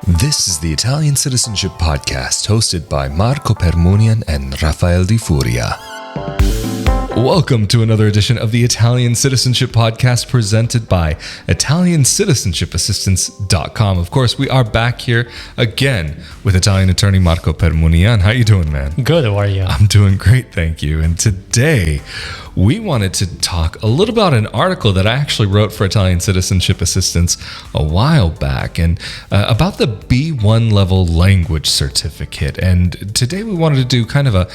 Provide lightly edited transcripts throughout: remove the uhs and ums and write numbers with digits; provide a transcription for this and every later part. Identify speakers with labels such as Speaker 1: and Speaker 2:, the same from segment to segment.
Speaker 1: This is the Italian Citizenship Podcast, hosted by Marco Permunian and Rafael Di Furia. Welcome to another edition of the Italian Citizenship Podcast, presented by ItaliancitizenshipAssistance.com. Of course, we are back here again with Italian attorney Marco Permunian. How you doing, man?
Speaker 2: Good, how are you?
Speaker 1: I'm doing great, thank you. And today, we wanted to talk a little about an article that I actually wrote for Italian Citizenship Assistance a while back, and about the B1 level language certificate. And today we wanted to do kind of a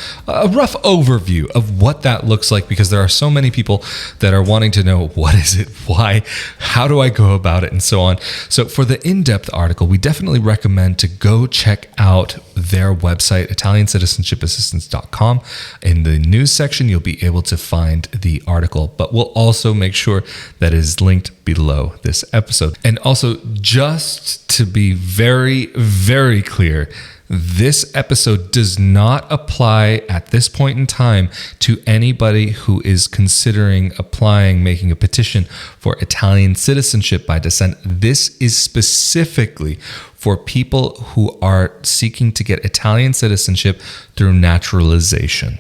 Speaker 1: rough overview of what that looks like, because there are so many people that are wanting to know, what is it, why, how do I go about it, and so on. So for the in-depth article, we definitely recommend to go check out their website, ItaliancitizenshipAssistance.com. In the news section, you'll be able to find the article, but we'll also make sure that it is linked below this episode. And also, just to be very, very clear, this episode does not apply at this point in time to anybody who is considering applying, making a petition for Italian citizenship by descent. This is specifically for people who are seeking to get Italian citizenship through naturalization.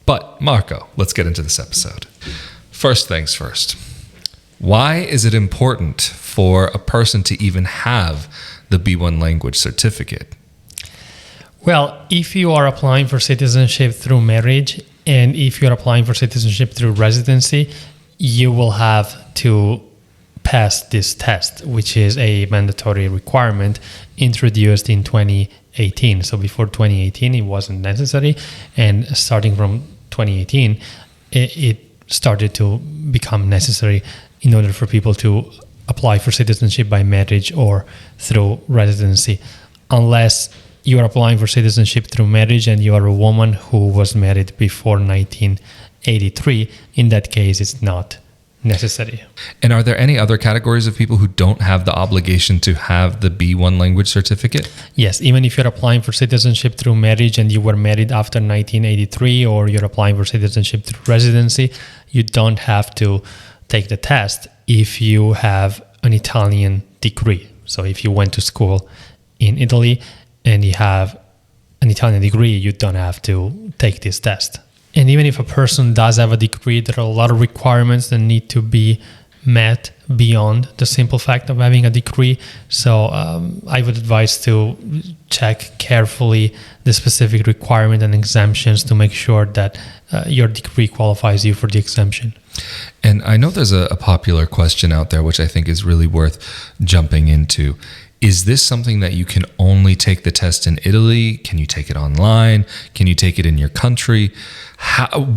Speaker 1: But Marco, let's get into this episode. First things first. Why is it important for a person to even have the B1 language certificate?
Speaker 2: Well, if you are applying for citizenship through marriage, and if you're applying for citizenship through residency, you will have to pass this test, which is a mandatory requirement introduced in 2018. So before 2018, it wasn't necessary. And starting from 2018, it started to become necessary in order for people to apply for citizenship by marriage or through residency, unless you are applying for citizenship through marriage and you are a woman who was married before 1983. In that case, it's not necessary.
Speaker 1: And are there any other categories of people who don't have the obligation to have the B1 language certificate?
Speaker 2: Yes, even if you're applying for citizenship through marriage and you were married after 1983, or you're applying for citizenship through residency, you don't have to take the test if you have an Italian degree. So if you went to school in Italy and you have an Italian degree, you don't have to take this test. And even if a person does have a degree, there are a lot of requirements that need to be met beyond the simple fact of having a degree. So I would advise to check carefully the specific requirement and exemptions to make sure that your degree qualifies you for the exemption.
Speaker 1: And I know there's a popular question out there, which I think is really worth jumping into. Is this something that you can only take the test in Italy? Can you take it online? Can you take it in your country?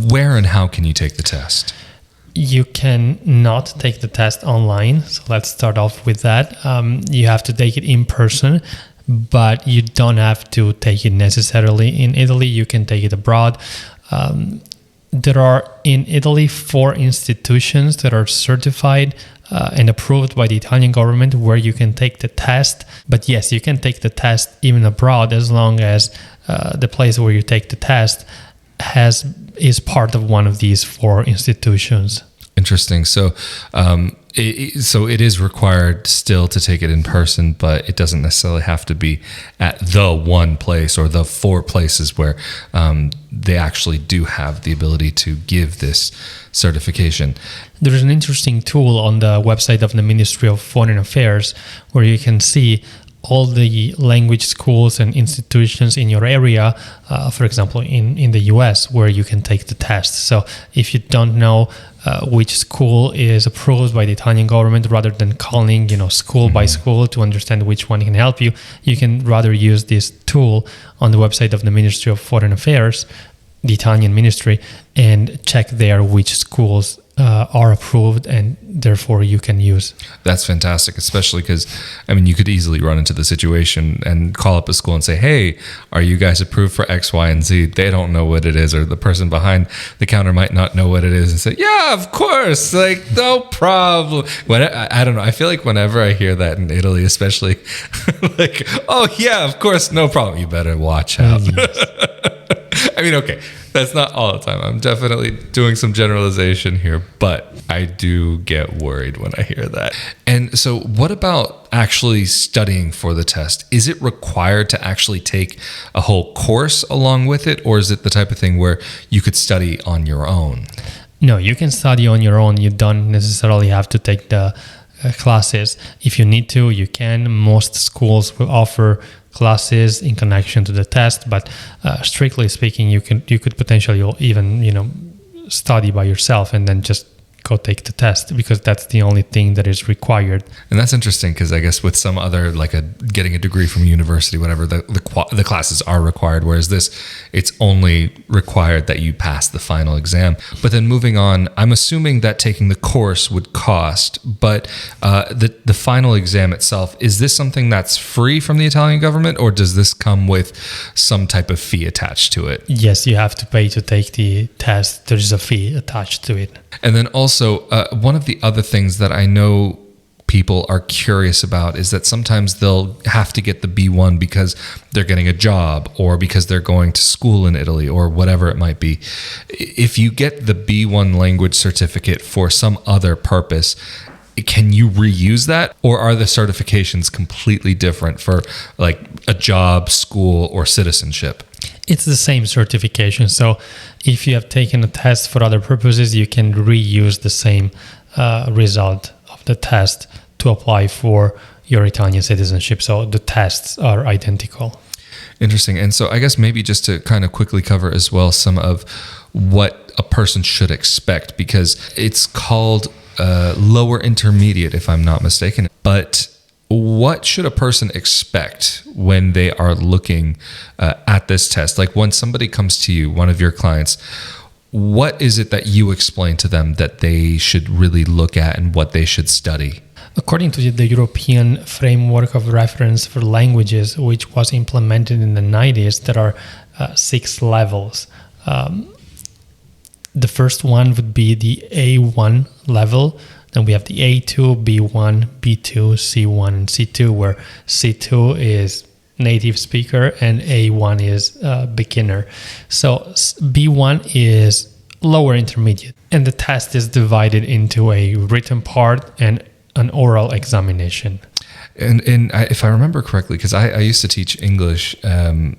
Speaker 1: Where and how can you take the test?
Speaker 2: You can not take the test online. So let's start off with that. You have to take it in person, but you don't have to take it necessarily in Italy. You can take it abroad. There are in Italy 4 institutions that are certified and approved by the Italian government where you can take the test. But yes, you can take the test even abroad, as long as the place where you take the test is part of one of these 4 institutions.
Speaker 1: Interesting. So it is required still to take it in person, but it doesn't necessarily have to be at the one place or the 4 places where they actually do have the ability to give this certification.
Speaker 2: There is an interesting tool on the website of the Ministry of Foreign Affairs where you can see all the language schools and institutions in your area, for example, in the US, where you can take the test. So if you don't know which school is approved by the Italian government, rather than calling, school by school to understand which one can help you, you can rather use this tool on the website of the Ministry of Foreign Affairs, the Italian ministry, and check there which schools are approved and therefore you can use.
Speaker 1: That's fantastic, especially because, you could easily run into the situation and call up a school and say, hey, are you guys approved for X, Y, and Z? They don't know what it is, or the person behind the counter might not know what it is, and say, yeah, of course, no problem. I don't know, I feel like whenever I hear that in Italy, especially, oh yeah, of course, no problem. You better watch out. Yes. Okay, that's not all the time. I'm definitely doing some generalization here, but I do get worried when I hear that. And so what about actually studying for the test, is it required to actually take a whole course along with it, or is it the type of thing where you could study on your own?
Speaker 2: No, you can study on your own. You don't necessarily have to take the classes. If you need to, you can. Most schools will offer classes in connection to the test, but strictly speaking, you could potentially even study by yourself and then just go take the test, because that's the only thing that is required.
Speaker 1: And that's interesting, because I guess with some other, like getting a degree from a university, whatever, the classes are required, whereas this, it's only required that you pass the final exam. But then moving on, I'm assuming that taking the course would cost, but the final exam itself, is this something that's free from the Italian government, or does this come with some type of fee attached to it?
Speaker 2: Yes, you have to pay to take the test. There is a fee attached to it.
Speaker 1: And then also, one of the other things that I know people are curious about is that sometimes they'll have to get the B1 because they're getting a job or because they're going to school in Italy or whatever it might be. If you get the B1 language certificate for some other purpose, can you reuse that, or are the certifications completely different for like a job, school, or citizenship?
Speaker 2: It's the same certification. So if you have taken a test for other purposes, you can reuse the same result of the test to apply for your Italian citizenship. So the tests are identical.
Speaker 1: Interesting. And so I guess maybe just to kind of quickly cover as well some of what a person should expect, because it's called lower intermediate, if I'm not mistaken. But what should a person expect when they are looking at this test? Like when somebody comes to you, one of your clients, what is it that you explain to them that they should really look at and what they should study?
Speaker 2: According to the European Framework of Reference for Languages, which was implemented in the 90s, there are 6 levels. The first one would be the A1 level. Then we have the A2, B1, B2, C1, and C2, where C2 is native speaker and A1 is beginner. So B1 is lower intermediate. And the test is divided into a written part and an oral examination.
Speaker 1: And if I remember correctly, because I used to teach English, I'm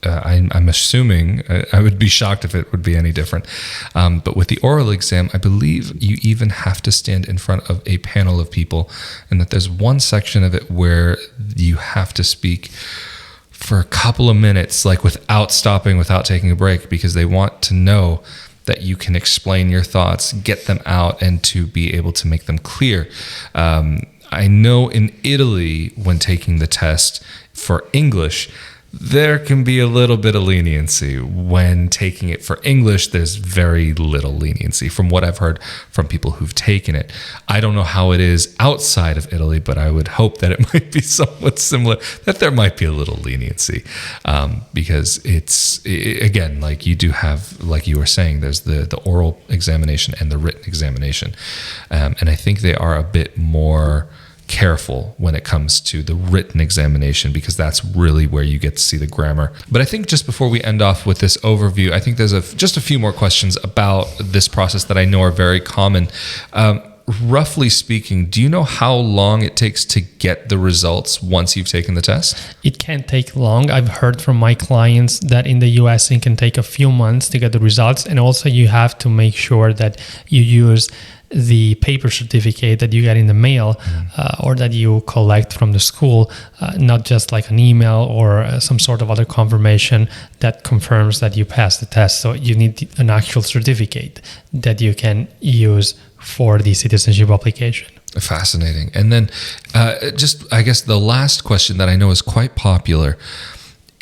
Speaker 1: assuming, I would be shocked if it would be any different. But with the oral exam, I believe you even have to stand in front of a panel of people, and that there's one section of it where you have to speak for a couple of minutes, like without stopping, without taking a break, because they want to know that you can explain your thoughts, get them out, and to be able to make them clear. I know in Italy, when taking the test for English, there can be a little bit of leniency. When taking it for English, there's very little leniency from what I've heard from people who've taken it. I don't know how it is outside of Italy, but I would hope that it might be somewhat similar, that there might be a little leniency, because again, like you do have, like you were saying, there's the oral examination and the written examination. And I think they are a bit more careful when it comes to the written examination, because that's really where you get to see the grammar. But I think just before we end off with this overview, I think there's just a few more questions about this process that I know are very common. Roughly speaking, do you know how long it takes to get the results once you've taken the test?
Speaker 2: It can take long. I've heard from my clients that in the US it can take a few months to get the results. And also you have to make sure that you use the paper certificate that you get in the mail or that you collect from the school, not just like an email or some sort of other confirmation that confirms that you passed the test. So you need an actual certificate that you can use for the citizenship application.
Speaker 1: Fascinating. And then I guess the last question that I know is quite popular,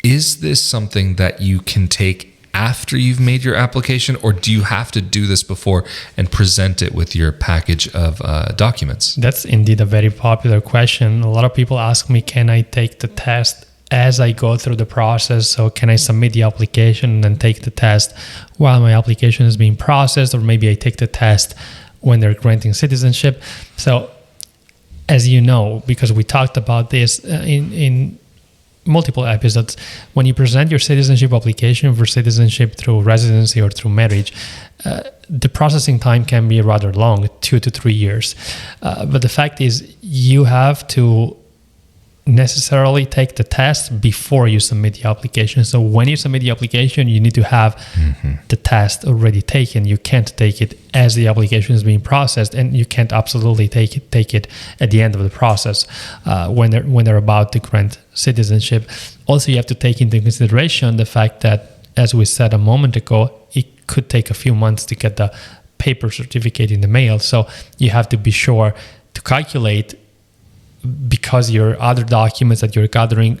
Speaker 1: is this something that you can take after you've made your application, or do you have to do this before and present it with your package of documents?
Speaker 2: That's indeed a very popular question. A lot of people ask me, can I take the test as I go through the process? So can I submit the application and then take the test while my application is being processed, or maybe I take the test when they're granting citizenship? So as you know, because we talked about this multiple episodes, when you present your citizenship application for citizenship through residency or through marriage, the processing time can be rather long, 2 to 3 years. But the fact is, you have to necessarily take the test before you submit the application. So when you submit the application, you need to have the test already taken. You can't take it as the application is being processed, and you can't absolutely take it at the end of the process when they're about to grant citizenship. Also, you have to take into consideration the fact that, as we said a moment ago, it could take a few months to get the paper certificate in the mail. So you have to be sure to calculate, because your other documents that you're gathering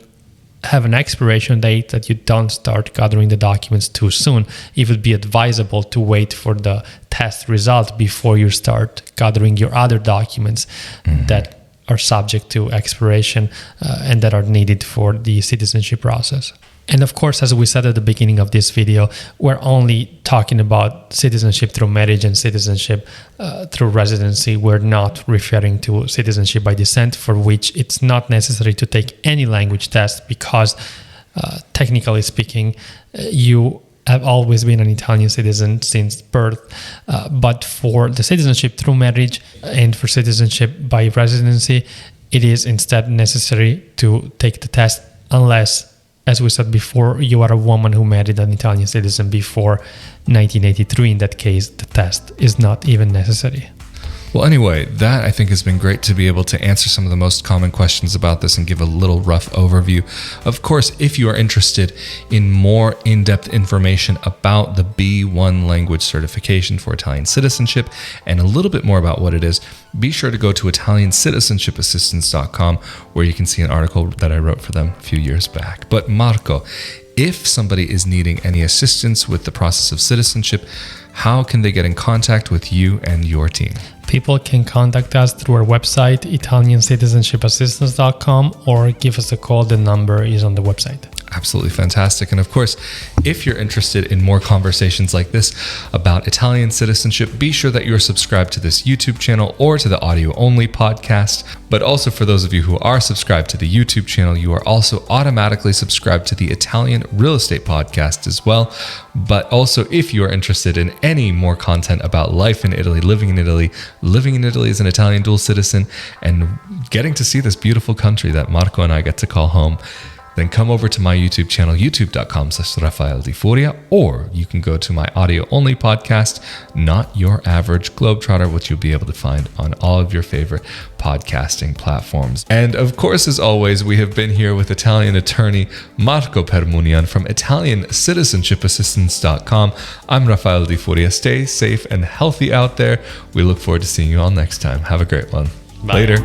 Speaker 2: have an expiration date, that you don't start gathering the documents too soon. It would be advisable to wait for the test result before you start gathering your other documents that are subject to expiration and that are needed for the citizenship process. And of course, as we said at the beginning of this video, we're only talking about citizenship through marriage and citizenship through residency. We're not referring to citizenship by descent, for which it's not necessary to take any language test because, technically speaking, you have always been an Italian citizen since birth. But for the citizenship through marriage and for citizenship by residency, it is instead necessary to take the test unless, as we said before, you are a woman who married an Italian citizen before 1983. In that case, the test is not even necessary.
Speaker 1: Well, anyway, that I think has been great to be able to answer some of the most common questions about this and give a little rough overview. Of course, if you are interested in more in-depth information about the B1 language certification for Italian citizenship and a little bit more about what it is, be sure to go to Italiancitizenshipassistance.com, where you can see an article that I wrote for them a few years back. But Marco, if somebody is needing any assistance with the process of citizenship, how can they get in contact with you and your team?
Speaker 2: People can contact us through our website, Italiancitizenshipassistance.com, or give us a call. The number is on the website.
Speaker 1: Absolutely fantastic. And of course, if you're interested in more conversations like this about Italian citizenship, be sure that you're subscribed to this YouTube channel or to the audio only podcast. But also, for those of you who are subscribed to the YouTube channel, you are also automatically subscribed to the Italian Real Estate Podcast as well. But also, if you are interested in any more content about life in Italy, living in Italy as an Italian dual citizen, and getting to see this beautiful country that Marco and I get to call home, then come over to my YouTube channel, youtube.com/Rafael Di Furia, or you can go to my audio only podcast, Not Your Average Globetrotter, which you'll be able to find on all of your favorite podcasting platforms. And of course, as always, we have been here with Italian attorney Marco Permunian from Italiancitizenshipassistance.com. I'm Rafael Di Furia. Stay safe and healthy out there. We look forward to seeing you all next time. Have a great one.
Speaker 2: Bye.
Speaker 1: Later.